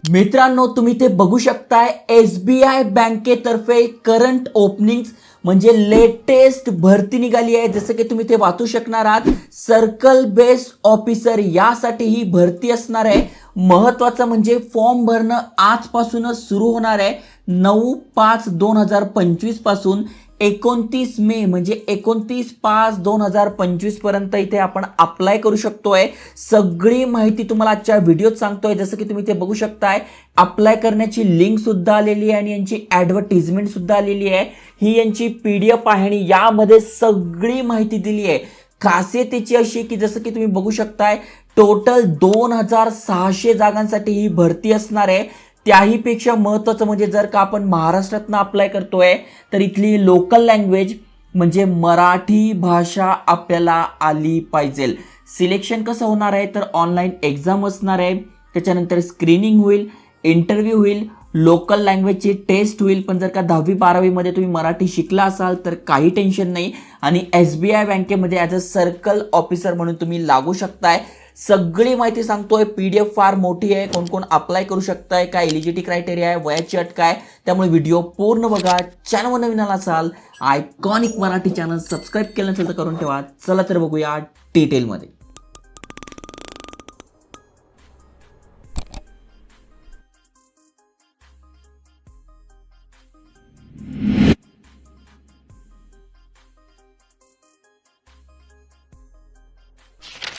मित्रांनो, तुम्ही ते बघू शकताय SBI बँकेतर्फे करंट ओपनिंग्स म्हणजे लेटेस्ट भरती निघाली आहे. जसं की तुम्ही ते वाचू शकणार आहात, सर्कल बेस्ड ऑफिसर यासाठी ही भरती असणार आहे. महत्वाचं म्हणजे फॉर्म भरणं आजपासूनच सुरू होणार आहे. 9/5/2025 पासून 29 मे म्हणजे 29/5/2025 पर्यंत इथे आपण अप्लाय करू शकतोय. सगळी माहिती तुम्हाला आजच्या व्हिडिओत सांगतोय. जसं की तुम्ही ते बघू शकताय, अप्लाय करण्याची लिंक सुद्धा आलेली आहे आणि यांची ॲडव्हर्टिजमेंट सुद्धा आलेली आहे. ही यांची PDF आहे आणि यामध्ये सगळी माहिती दिली आहे. खासियत याची अशी की जसं की तुम्ही बघू शकताय, टोटल 2600 जागांसाठी ही भरती असणार आहे. त्याहीपेक्षा महत्त्वाचं म्हणजे जर का आपण महाराष्ट्रातनं अप्लाय करतोय तर इथली लोकल लँग्वेज म्हणजे मराठी भाषा आपल्याला आली पाहिजे. सिलेक्शन कसं होणार आहे तर ऑनलाईन एक्झाम असणार आहे, त्याच्यानंतर स्क्रीनिंग होईल, इंटरव्ह्यू होईल, लोकल लँग्वेजची टेस्ट होईल. पण जर का 10वी-12वी मध्ये तुम्ही मराठी शिकला असाल तर काही टेन्शन नाही आणि SBI बँकेमध्ये ॲज अ सर्कल ऑफिसर म्हणून तुम्ही लागू शकताय. सगळी माहिती सांगतोय. PDF फार मोठी आहे. कोण कोण अप्लाय करू शकताय, काय एलिजिबिलिटी क्रायटेरिया आहे, वयाची अट काय, त्यामुळे व्हिडिओ पूर्ण बघा. चॅनलवर नवीन आला असाल, आयकॉनिक मराठी चॅनल सबस्क्राईब केलं नसेल तर करून ठेवा. चला तर बघूया डिटेलमध्ये.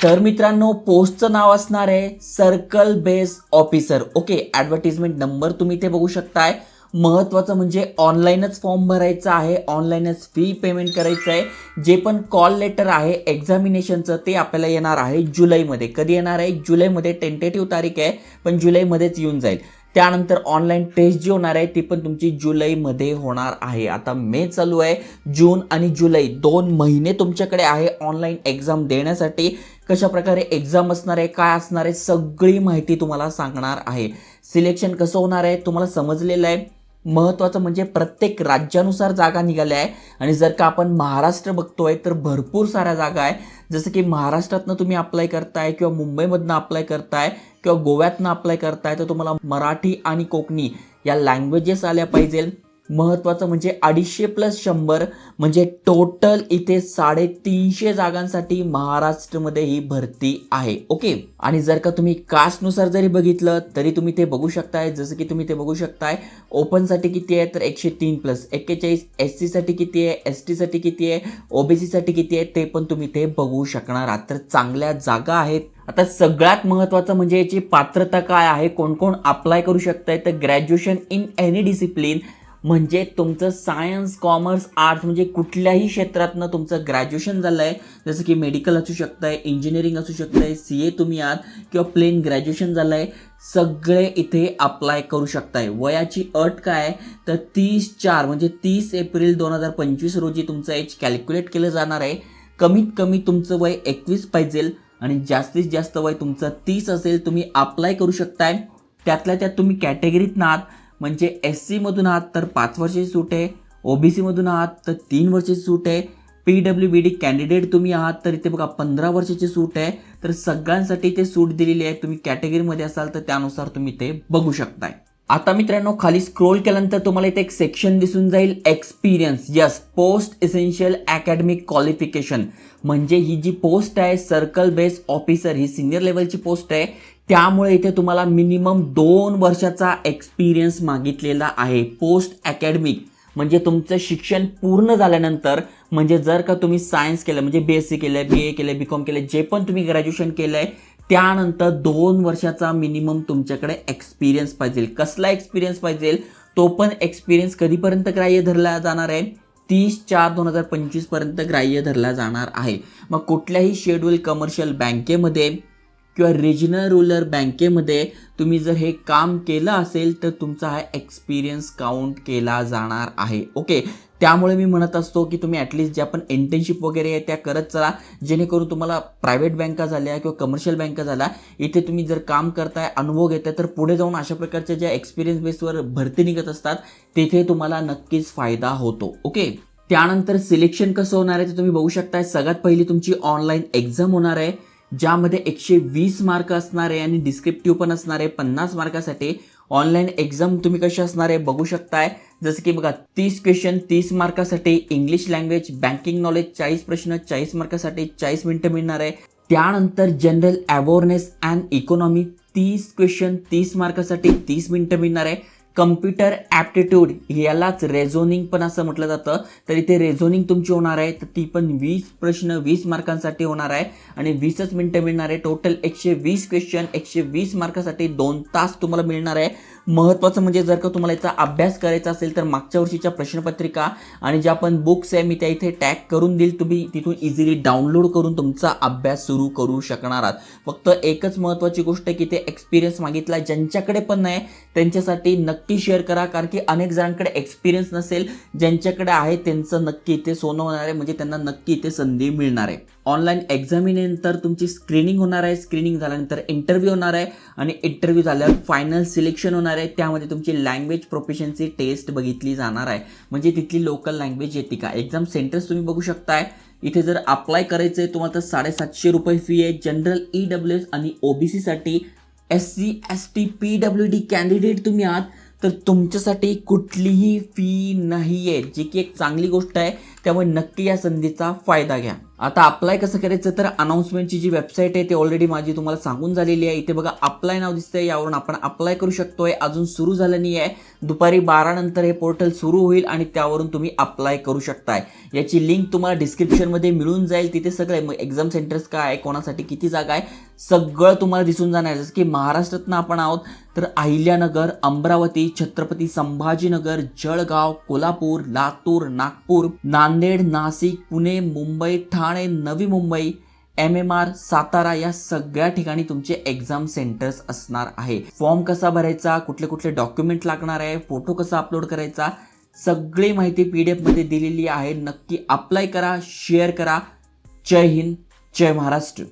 तर मित्रांनो, पोस्टचं नाव असणार आहे circle base officer. Okay, advertisement number तुम्ही ते बघू शकताय. महत्त्वाचं म्हणजे ऑनलाईनच फॉर्म भरायचा आहे, ऑनलाईनच फी पेमेंट करायचं आहे. जे पण कॉल लेटर आहे एक्झामिनेशनचं ते आपल्याला येणार आहे जुलैमध्ये. कधी येणार आहे? जुलैमध्ये. टेंटेटिव्ह तारीख आहे पण जुलैमध्येच येऊन जाईल. त्यानंतर ऑनलाईन टेस्ट जी होणार आहे ती पण तुमची जुलैमध्ये होणार आहे. आता मे चालू आहे, जून आणि जुलै 2 महिने तुमच्याकडे आहे ऑनलाईन एक्झाम देण्यासाठी. कशा प्रकारे एक्झाम असणार आहे, काय असणार आहे, सगळी माहिती तुम्हाला सांगणार आहे. सिलेक्शन कसं होणार आहे तुम्हाला समजलेलं आहे. महत्त्वाचं म्हणजे प्रत्येक राज्यानुसार जागा निघाल्या आहे आणि जर का आपण महाराष्ट्र बघतोय तर भरपूर साऱ्या जागा आहे. जसं की महाराष्ट्रातनं तुम्ही अप्लाय करताय किंवा मुंबईमधनं अप्लाय करताय किंवा गोव्यातनं अप्लाय करताय तर तुम्हाला मराठी आणि कोकणी या लँग्वेजेस आल्या पाहिजे. महत्त्वाचं म्हणजे 250+100 म्हणजे टोटल इथे 350 जागांसाठी महाराष्ट्रामध्ये ही भरती आहे. ओके, आणि जर का तुम्ही कास्टनुसार जरी बघितलं तरी तुम्ही ते बघू शकताय. जसं की तुम्ही ते बघू शकताय, ओपनसाठी किती आहे तर 103+41. SC साठी किती आहे, ST साठी किती आहे, OBC साठी किती आहे ते पण तुम्ही ते बघू शकणार आहात. तर चांगल्या जागा आहेत. आता सगळ्यात महत्त्वाचं म्हणजे याची पात्रता काय आहे, कोण कोण अप्लाय करू शकताय तर ग्रॅज्युएशन इन एनी डिसिप्लिन म्हणजे तुमचं सायन्स, कॉमर्स, आर्ट्स म्हणजे कुठल्याही क्षेत्रातनं तुमचं ग्रॅज्युएशन झालं आहे. जसं की मेडिकल असू शकतंय, इंजिनिअरिंग असू शकतंय, CA तुम्ही आहात किंवा प्लेन ग्रॅज्युएशन झालं आहे, सगळे इथे अप्लाय करू शकताय. वयाची अट काय आहे तर 30/4 म्हणजे 30 एप्रिल 2025 रोजी तुमचं एज कॅल्क्युलेट केलं जाणार आहे. कमीत कमी तुमचं वय 21 पाहिजे आणि जास्तीत जास्त वय तुमचं 30 असेल. तुम्ही अप्लाय करू शकताय. त्यातल्या त्यात तुम्ही कॅटेगरीत आहात म्हणजे SC मधून आहात तर 5 वर्षाची सूट आहे, OBC मधून आहात तर 3 वर्षाची सूट आहे, PWBD कॅन्डिडेट तुम्ही आहात तर इथे बघा 15 वर्षाची सूट आहे. तर सगळ्यांसाठी इथे सूट दिलेली आहे. तुम्ही कॅटेगरीमध्ये असाल तर त्यानुसार तुम्ही ते बघू शकताय. आता मित्रांनो, खाली स्क्रोल केल्यानंतर तुम्हाला इथे एक सेक्शन दिसून जाईल experience. Yes, post essential academic qualification म्हणजे ही जी पोस्ट आहे सर्कल बेस ऑफिसर ही सिनियर लेवलची पोस्ट आहे. त्यामुळे इथे तुम्हाला मिनिमम 2 वर्षाचा एक्सपिरियन्स मागितलेला आहे. पोस्ट अकॅडमिक म्हणजे तुमचं शिक्षण पूर्ण झाल्यानंतर म्हणजे जर का तुम्ही सायन्स केलं म्हणजे BSc केलं, BA केलं, BCom केलं, जे पण तुम्ही ग्रॅज्युएशन केलं आहे त्यानंतर 2 वर्षाचा मिनिमम तुमच्याकडे एक्सपिरियन्स पाहिजे. कसला एक्सपिरियन्स पाहिजे तो पण एक्सपिरियन्स कधीपर्यंत ग्राह्य धरला जाणार आहे 30/4/2025 पर्यंत ग्राह्य धरला जाणार आहे. मग कुठल्याही शेड्यूल कमर्शियल बँकेमध्ये किंवा रिजनल रूरल बँकेमध्ये तुम्ही जर हे काम केलं असेल तर तुमचा हा एक्सपिरियन्स काउंट केला जाणार आहे. ओके, त्यामुळे मी म्हणत असतो की तुम्ही ॲटलिस्ट ज्या पण इंटर्नशिप वगैरे आहे त्या करत चला, जेणेकरून तुम्हाला प्रायव्हेट बँका झाल्या किंवा कमर्शियल बँका झाल्या इथे तुम्ही जर काम करताय, अनुभव घेताय तर पुढे जाऊन अशा प्रकारच्या ज्या एक्सपिरियन्स बेसवर भरती निघत असतात तिथे तुम्हाला नक्कीच फायदा होतो. ओके, त्यानंतर सिलेक्शन कसं होणार आहे ते तुम्ही बघू शकताय. सगळ्यात पहिली तुमची ऑनलाईन एक्झाम होणार आहे. ज्यामध्ये 120 मार्क असणार आहे आणि डिस्क्रिप्टिव्ह पण असणार आहे 50 मार्कासाठी. ऑनलाईन एक्झाम तुम्ही कशी असणार आहे बघू शकताय. जसं की बघा 30 क्वेश्चन 30 मार्कासाठी, इंग्लिश लँग्वेज, बँकिंग नॉलेज 40 प्रश्न 40 मार्कासाठी 40 मिनिटं मिळणार आहे. त्यानंतर general awareness and economy 30 question 30 मार्कासाठी 30 मिनिटं मिळणार आहे. कम्प्युटर ॲप्टिट्यूड यालाच रेझोनिंग पण असं म्हटलं जातं, तर इथे रेझोनिंग तुमची होणार आहे, तर ती पण 20 प्रश्न 20 मार्कांसाठी होणार आहे आणि 20च मिनिटं मिळणार आहे. टोटल 120 क्वेश्चन 120 मार्कासाठी 2 तास तुम्हाला मिळणार आहे. महत्त्वाचं म्हणजे जर का तुम्हाला याचा अभ्यास करायचा असेल तर मागच्या वर्षीच्या प्रश्नपत्रिका आणि ज्या पण बुक्स आहे मी त्या इथे टॅग करून देईल, तुम्ही तिथून इझिली डाउनलोड करून तुमचा अभ्यास सुरू करू शकणार आहात. फक्त एकच महत्त्वाची गोष्ट आहे की ते एक्सपिरियन्स मागितला, ज्यांच्याकडे पण नाही त्यांच्यासाठी नक्की शेअर करा, कारण की अनेक जणांकडे एक्सपिरियन्स नसेल. ज्यांच्याकडे आहे त्यांचं नक्की इथे सोनं होणार आहे, म्हणजे त्यांना नक्की इथे संधी मिळणार आहे. ऑनलाईन एक्झामिनेनंतर तुमची स्क्रीनिंग होणार आहे, स्क्रीनिंग झाल्यानंतर इंटरव्ह्यू होणार आहे आणि इंटरव्ह्यू झाल्यावर फायनल सिलेक्शन होणार आहे. त्यामध्ये तुमची लँग्वेज प्रोफिशियन्सी टेस्ट बघितली जाणार आहे, म्हणजे तिथली लोकल लँग्वेज येते का. एक्झाम सेंटर्स तुम्ही बघू शकताय. इथे जर अप्लाय करायचं आहे तुम्हाला तर 750 रुपये फी आहे. जनरल EWS आणि OBCसाठी SC ST PWD कॅन्डिडेट तुम्ही आहात तर तुमच्यासाठी कुठलीही फी नाही आहे, जी की एक चांगली गोष्ट आहे. त्यामुळे नक्की या संधीचा फायदा घ्या. आता अप्लाय कसं करायचं तर अनाउन्समेंटची जी वेबसाईट आहे ती ऑलरेडी माझी तुम्हाला सांगून झालेली आहे. इथे बघा अप्लाय नाव दिसतंय, यावरून आपण अप्लाय करू शकतोय. अजून सुरू झालं नाही आहे, दुपारी 12 नंतर हे पोर्टल सुरू होईल आणि त्यावरून तुम्ही अप्लाय करू शकताय. याची लिंक तुम्हाला डिस्क्रिप्शनमध्ये मिळून जाईल. तिथे सगळं एक्झाम सेंटर्स काय आहे, कोणासाठी किती जागा आहे, सगळं तुम्हाला दिसून जाणार. जसं की महाराष्ट्रातनं आपण आहोत तर अहिल्यानगर, अमरावती, छत्रपती संभाजीनगर, जळगाव, कोल्हापूर, लातूर, नागपूर, नांदेड, नाशिक, पुणे, मुंबई, ठाणे, नवी मुंबई, MMR, सातारा या सगळ्या ठिकाणी तुमचे एक्झाम सेंटर्स असणार आहे. फॉर्म कसा भरायचा, कुठले कुठले डॉक्युमेंट लागणार आहे, फोटो कसा अपलोड करायचा, सगळी माहिती PDF मध्ये दिलेली आहे. नक्की अप्लाय करा, शेअर करा. जय हिंद, जय महाराष्ट्र.